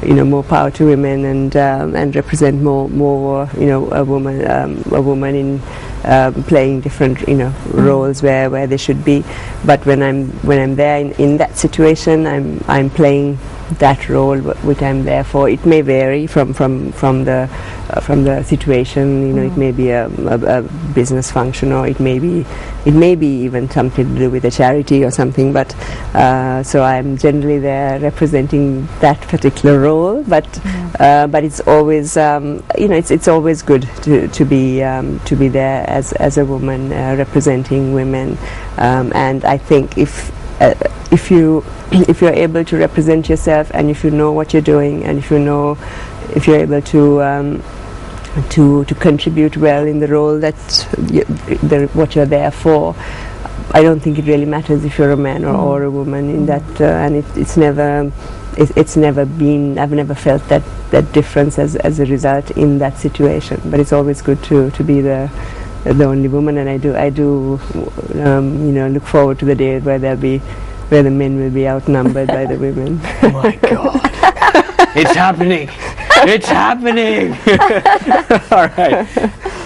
more power to women, and represent more a woman in playing different roles where they should be. But when I'm there in that situation, I'm playing that role which I'm there for. It may vary from the situation. It may be a business function, or it may be even something to do with a charity or something. But so I'm generally there representing that particular role. But it's always it's always good to be there as a woman representing women. And I think if you're able to represent yourself, and if you know what you're doing, and if you're able to contribute well in the role that what you're there for, I don't think it really matters if you're a man or a woman in that. And it's never been. I've never felt that difference as a result in that situation. But it's always good to be the only woman, and I do look forward to the day where the men will be outnumbered by the women. Oh my God. It's happening. It's happening. All right.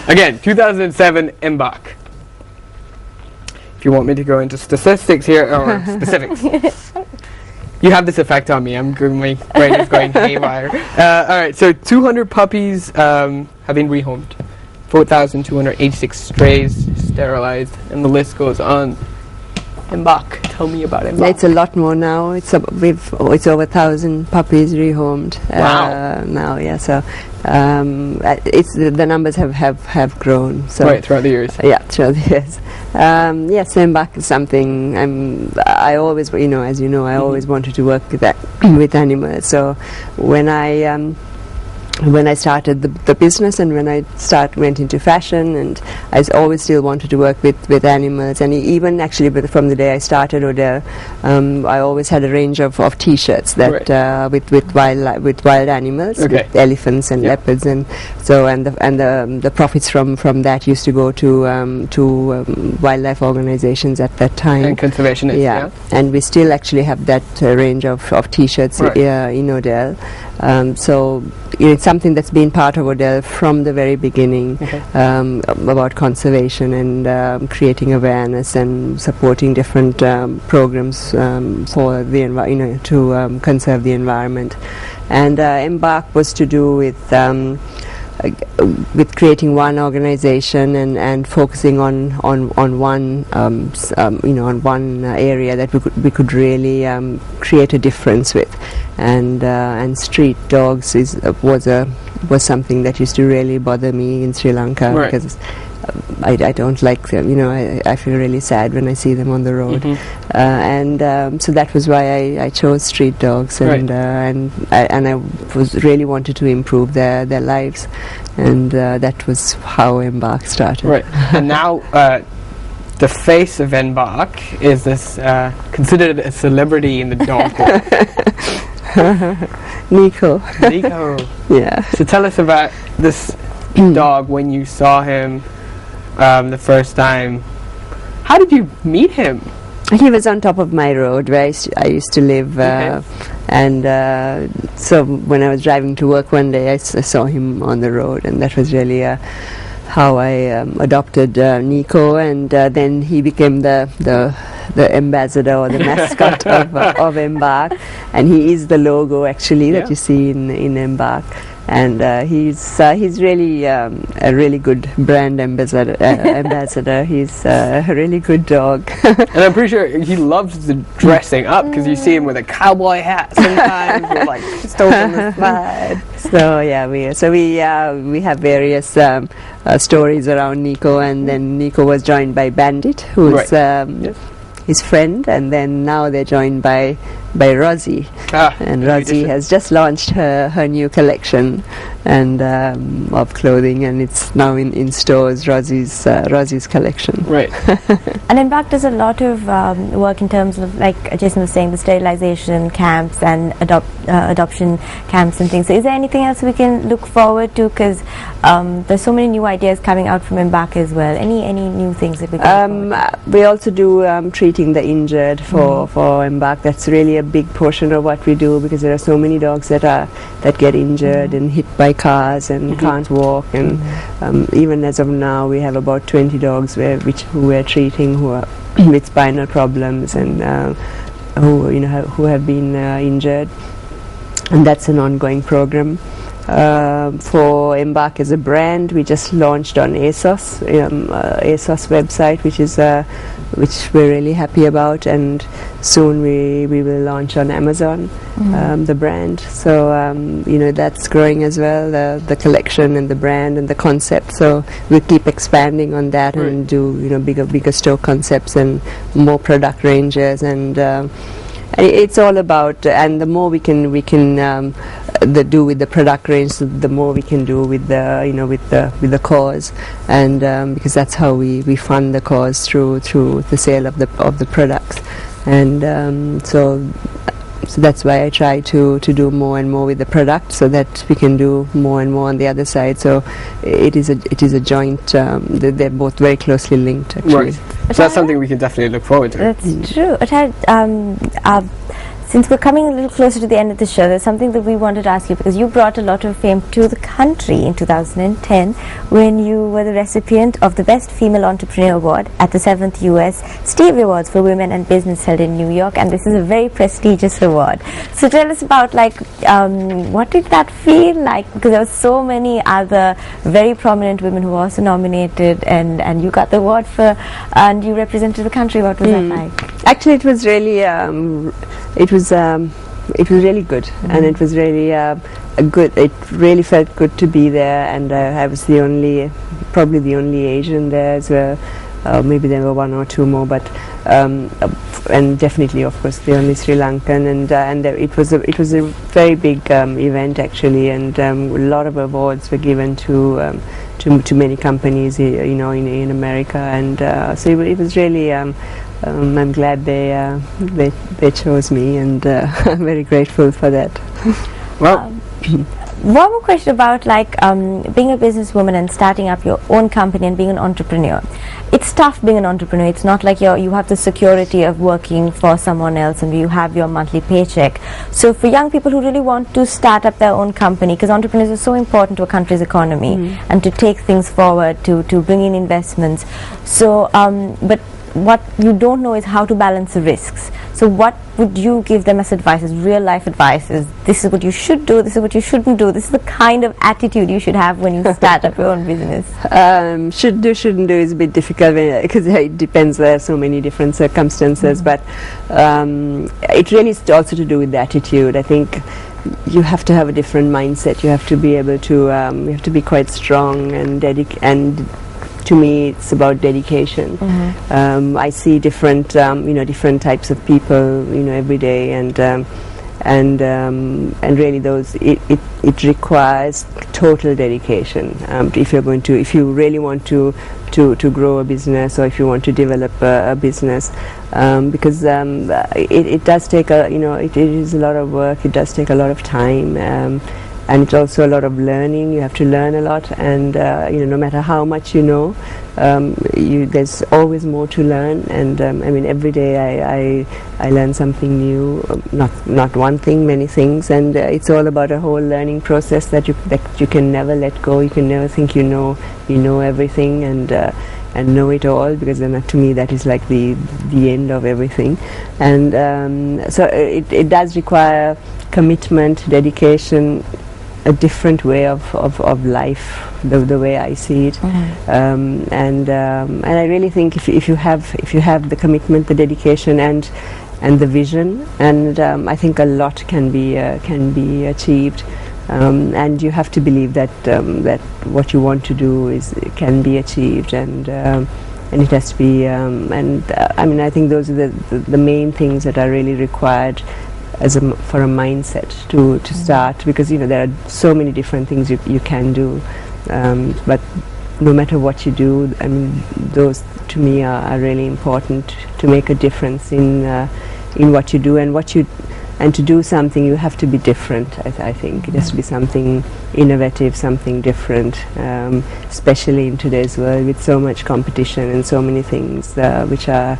Again, 2007 Mbak. If you want me to go into statistics here, or specifics. You have this effect on me. My brain is going haywire. All right, so 200 puppies have been rehomed. 4,286 strays sterilized, and the list goes on. Mbak, tell me about Mbak. It's a lot more now. It's over 1,000 puppies rehomed. Wow. Now, yeah. So the numbers have grown. So right, throughout the years. Yeah, throughout the years. Yes, Mbak is something I always, as you know, I always wanted to work with animals. So when I started the business, and when I went into fashion, and I always still wanted to work with animals. And even actually from the day I started Odell, I always had a range of T-shirts that with wild animals, with elephants and leopards, and so and the profits from that used to go to wildlife organizations at that time, and conservationists. Yeah, and we still actually have that range of T-shirts in Odell. So it's something that's been part of Odell from the very beginning, about conservation and creating awareness and supporting different programs for the to conserve the environment. And Mbak was to do with creating one organization and focusing on one on one area that we could really create a difference with, and street dogs was something that used to really bother me in Sri Lanka, because I don't like them. I feel really sad when I see them on the road, so that was why I chose street dogs, and I was really wanted to improve their lives, and that was how Mbak started. Right, and now the face of Mbak is this considered a celebrity in the dog world. Nico. Yeah. So tell us about this dog when you saw him the first time. How did you meet him? He was on top of my road where I used to live, and so when I was driving to work one day, I saw him on the road, and that was really how I adopted Nico, and then he became the ambassador or the mascot of Mbak, and he is the logo actually that you see in Mbak. And he's really a really good brand ambassador. He's a really good dog. And I'm pretty sure he loves the dressing up, because you see him with a cowboy hat sometimes, with like pistols on the side. So yeah, we have various stories around Nico, and then Nico was joined by Bandit, who's his friend, and then now they're joined by Rosie, and Rosie has just launched her new collection and of clothing, and it's now in stores. Rosie's collection. Right. And Mbak does a lot of work in terms of, like Jason was saying, the sterilization camps and adoption camps and things. So is there anything else we can look forward to? Because there's so many new ideas coming out from Mbak as well. Any new things that we can look forward to? We also do treating the injured for Mbak. That's really a big portion of what we do, because there are so many dogs that get injured and hit by cars and can't walk, and even as of now we have about 20 dogs who we're treating who are with spinal problems and who have been injured, and that's an ongoing program. For Embark as a brand, we just launched on ASOS website, which we're really happy about, and soon we will launch on Amazon, the brand. So that's growing as well, the collection and the brand and the concept. So we'll keep expanding on that and do bigger store concepts and more product ranges, and it's all about, and the more we can do with the product range, the more we can do with the cause, and because that's how we fund the cause through the sale of the products, and so that's why I try to do more and more with the product, so that we can do more and more on the other side. So it is a joint. They're both very closely linked, actually. Right. So that's something we can definitely look forward to. That's true. Since we're coming a little closer to the end of the show, there's something that we wanted to ask you, because you brought a lot of fame to the country in 2010 when you were the recipient of the Best Female Entrepreneur Award at the 7th US Stevie Awards for Women and Business held in New York, and this is a very prestigious award. So tell us about what did that feel like, because there were so many other very prominent women who were also nominated, and you got the award and you represented the country. What was that like? Actually, it was really really good, and it was really good. It really felt good to be there, and I was probably the only Asian there as well. Maybe there were one or two more, but and definitely, of course, the only Sri Lankan, and it was a very big event, actually, and a lot of awards were given to many companies, in America, and so it was really. I'm glad they chose me, and I'm very grateful for that. Well, one more question about being a businesswoman and starting up your own company and being an entrepreneur. It's tough being an entrepreneur. It's not like you have the security of working for someone else and you have your monthly paycheck. So for young people who really want to start up their own company, because entrepreneurs are so important to a country's economy and to take things forward, to bring in investments. So, but what you don't know is how to balance the risks. So what would you give them as advice, as real life advice? This is what you should do, this is what you shouldn't do, this is the kind of attitude you should have when you start up your own business? Should do, shouldn't do is a bit difficult, because it depends. There are so many different circumstances, but it really is also to do with the attitude. I think you have to have a different mindset. You have to be able to you have to be quite strong and to me, it's about dedication. I see different types of people, every day, and really it requires total dedication. If you really want to grow a business, or if you want to develop a business, because it does take it is a lot of work. It does take a lot of time. And it's also a lot of learning. You have to learn a lot, and no matter how much you know, there's always more to learn. And every day I learn something new. Not one thing, many things. And it's all about a whole learning process that you can never let go. You can never think you know everything and know it all, because then to me that is like the end of everything. And so it does require commitment, dedication, a different way of life, the way I see it, and I really think if you have the commitment, the dedication, and the vision, and I think a lot can be achieved, and you have to believe that what you want to do can be achieved, and it has to be, I think those are the main things that are really required for a mindset to start, because there are so many different things you can do, but no matter what you do, those to me are really important to make a difference in what you do, and to do something you have to be different. I think it has to be something innovative, something different, especially in today's world with so much competition and so many things which are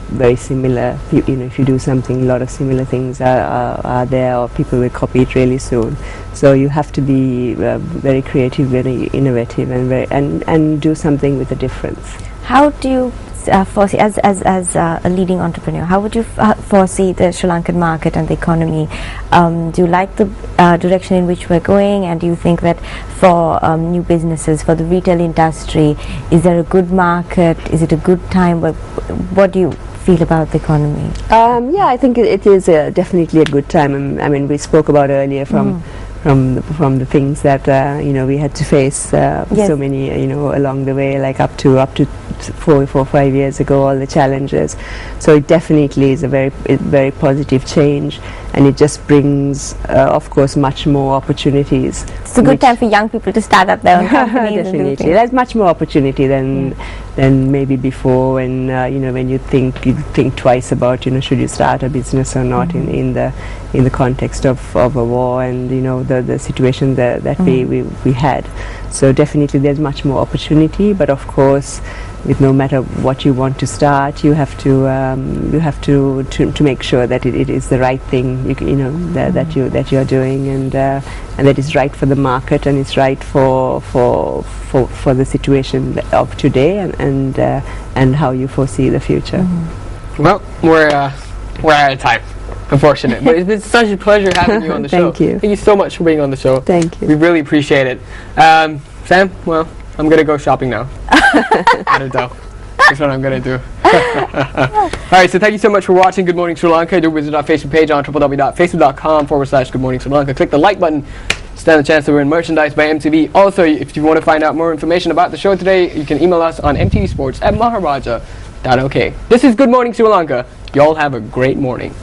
very similar. If you do something, a lot of similar things are there, or people will copy it really soon. So you have to be very creative, very innovative, and do something with a difference. How do you foresee, as a leading entrepreneur, how would you foresee the Sri Lankan market and the economy? Do you like the direction in which we're going, and do you think that for new businesses, for the retail industry, is there a good market? Is it a good time? What do you feel about the economy? Yeah, I think it is definitely a good time. I mean, we spoke about earlier from the things that we had to face Yes. so many along the way, like up to 4-5 years ago, all the challenges. So it definitely is a very positive change, and it just brings of course much more opportunities. It's a good time for young people to start up their own companies. And do Definitely, things. there's much more opportunity than maybe before, when when you think twice about should you start a business or not in the context of a war and the situation that we had. So definitely there's much more opportunity, but of course, with no matter what you want to start, you have to make sure that it is the right thing that you are doing, and that is right for the market, and it's right for the situation of today, and how you foresee the future. Well, we're out of time, unfortunate. But it's been such a pleasure having you on the show. Thank you. Thank you so much for being on the show. Thank you. We really appreciate it. Sam, well, I'm going to go shopping now. Out of dough. That's what I'm going to do. Alright, so thank you so much for watching Good Morning Sri Lanka. Do visit our Facebook page on www.facebook.com/Good Morning Sri Lanka. Click the like button. Stand a chance to win merchandise by MTV. Also, if you want to find out more information about the show today, you can email us on mtvsports@maharaja.ok. This is Good Morning Sri Lanka. Y'all have a great morning.